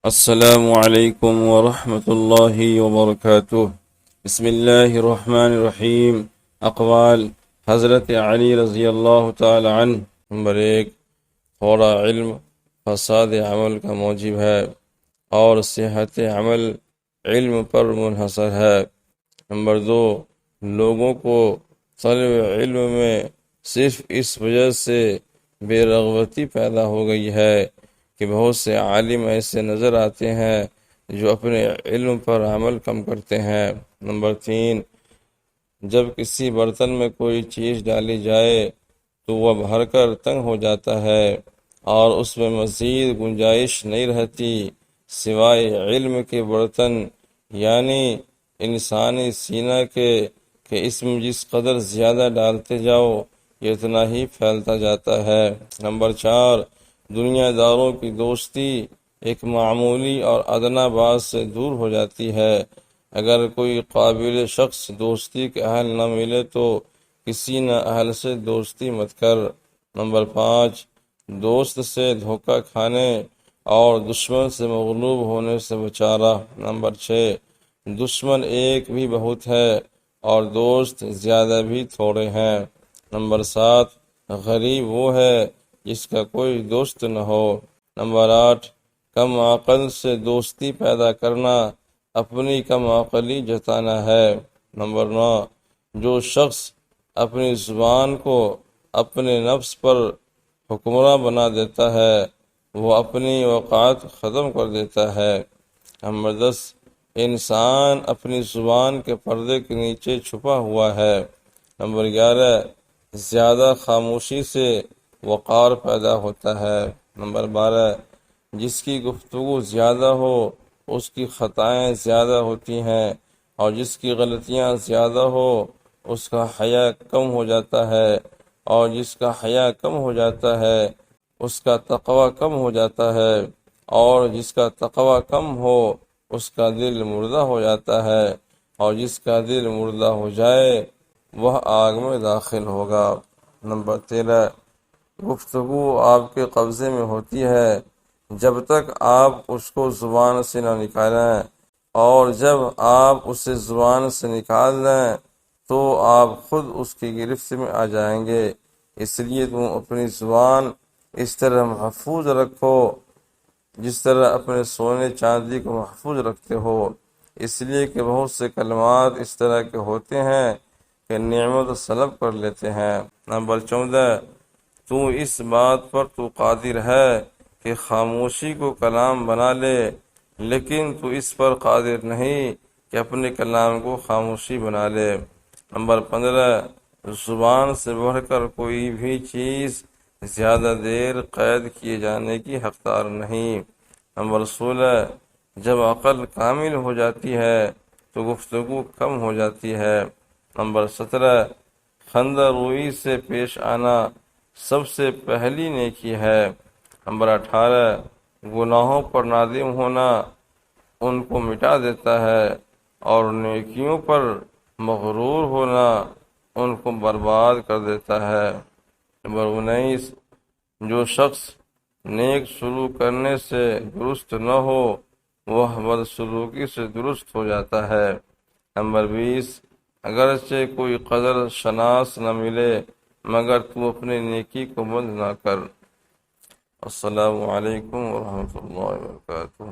السلام علیکم ورحمۃ اللہ وبرکاتہ۔ بسم اللہ الرحمن الرحیم۔ اقوال حضرت علی رضی اللہ تعالی عنہ۔ نمبر 1، تھوڑا علم فساد عمل کا موجب ہے اور صحت عمل علم پر منحصر ہے۔ نمبر 2، لوگوں کو طلب علم میں صرف اس وجہ سے بے رغبتی پیدا ہو گئی ہے کہ بہت سے عالم ایسے نظر آتے ہیں جو اپنے علم پر عمل کم کرتے ہیں۔ نمبر 3، جب کسی برتن میں کوئی چیز ڈالی جائے تو وہ بھر کر تنگ ہو جاتا ہے اور اس میں مزید گنجائش نہیں رہتی سوائے علم کے برتن یعنی انسانی سینہ کے، کہ اس میں جس قدر زیادہ ڈالتے جاؤ یہ اتنا ہی پھیلتا جاتا ہے۔ نمبر 4، دنیا داروں کی دوستی ایک معمولی اور ادنیٰ بات سے دور ہو جاتی ہے۔ اگر کوئی قابل شخص دوستی کے اہل نہ ملے تو کسی نہ اہل سے دوستی مت کر۔ نمبر 5، دوست سے دھوکہ کھانے اور دشمن سے مغلوب ہونے سے بچا رہا۔ نمبر 6، دشمن ایک بھی بہت ہے اور دوست زیادہ بھی تھوڑے ہیں۔ نمبر 7، غریب وہ ہے جس کا کوئی دوست نہ ہو۔ نمبر 8، کم عقل سے دوستی پیدا کرنا اپنی کم عقلی جتانا ہے۔ نمبر 9، جو شخص اپنی زبان کو اپنے نفس پر حکمراں بنا دیتا ہے وہ اپنی اوقات ختم کر دیتا ہے۔ نمبر 10، انسان اپنی زبان کے پردے کے نیچے چھپا ہوا ہے۔ نمبر 11، زیادہ خاموشی سے وقار پیدا ہوتا ہے۔ نمبر 12، جس کی گفتگو زیادہ ہو اس کی خطائیں زیادہ ہوتی ہیں اور جس کی غلطیاں زیادہ ہو اس کا حیا کم ہو جاتا ہے اور جس کا حیا کم ہو جاتا ہے اس کا تقوی کم ہو جاتا ہے اور جس کا تقوی کم ہو اس کا دل مردہ ہو جاتا ہے اور جس کا دل مردہ ہو جائے وہ آگ میں داخل ہوگا۔ نمبر 13، گفتگو آپ کے قبضے میں ہوتی ہے جب تک آپ اس کو زبان سے نہ نکالیں، اور جب آپ اسے زبان سے نکال دیں تو آپ خود اس کی گرفت میں آ جائیں گے۔ اس لیے تم اپنی زبان اس طرح محفوظ رکھو جس طرح اپنے سونے چاندی کو محفوظ رکھتے ہو، اس لیے کہ بہت سے کلمات اس طرح کے ہوتے ہیں کہ نعمت سلب کر لیتے ہیں۔ نمبر 14، تو اس بات پر تو قادر ہے کہ خاموشی کو کلام بنا لے، لیکن تو اس پر قادر نہیں کہ اپنے کلام کو خاموشی بنا لے۔ نمبر 15، زبان سے بڑھ کر کوئی بھی چیز زیادہ دیر قید کیے جانے کی حقدار نہیں۔ نمبر 16، جب عقل کامل ہو جاتی ہے تو گفتگو کم ہو جاتی ہے۔ نمبر 17، خندہ روئی سے پیش آنا سب سے پہلی نیکی ہے۔ نمبر 18، گناہوں پر نادم ہونا ان کو مٹا دیتا ہے اور نیکیوں پر مغرور ہونا ان کو برباد کر دیتا ہے۔ نمبر 19، جو شخص نیک سلوک کرنے سے درست نہ ہو وہ بد سلوکی سے درست ہو جاتا ہے۔ نمبر 20، اگرچہ کوئی قدر شناس نہ ملے مگر تو اپنی نیکی کو بند نہ کر۔ السلام علیکم ورحمۃ اللہ وبرکاتہ۔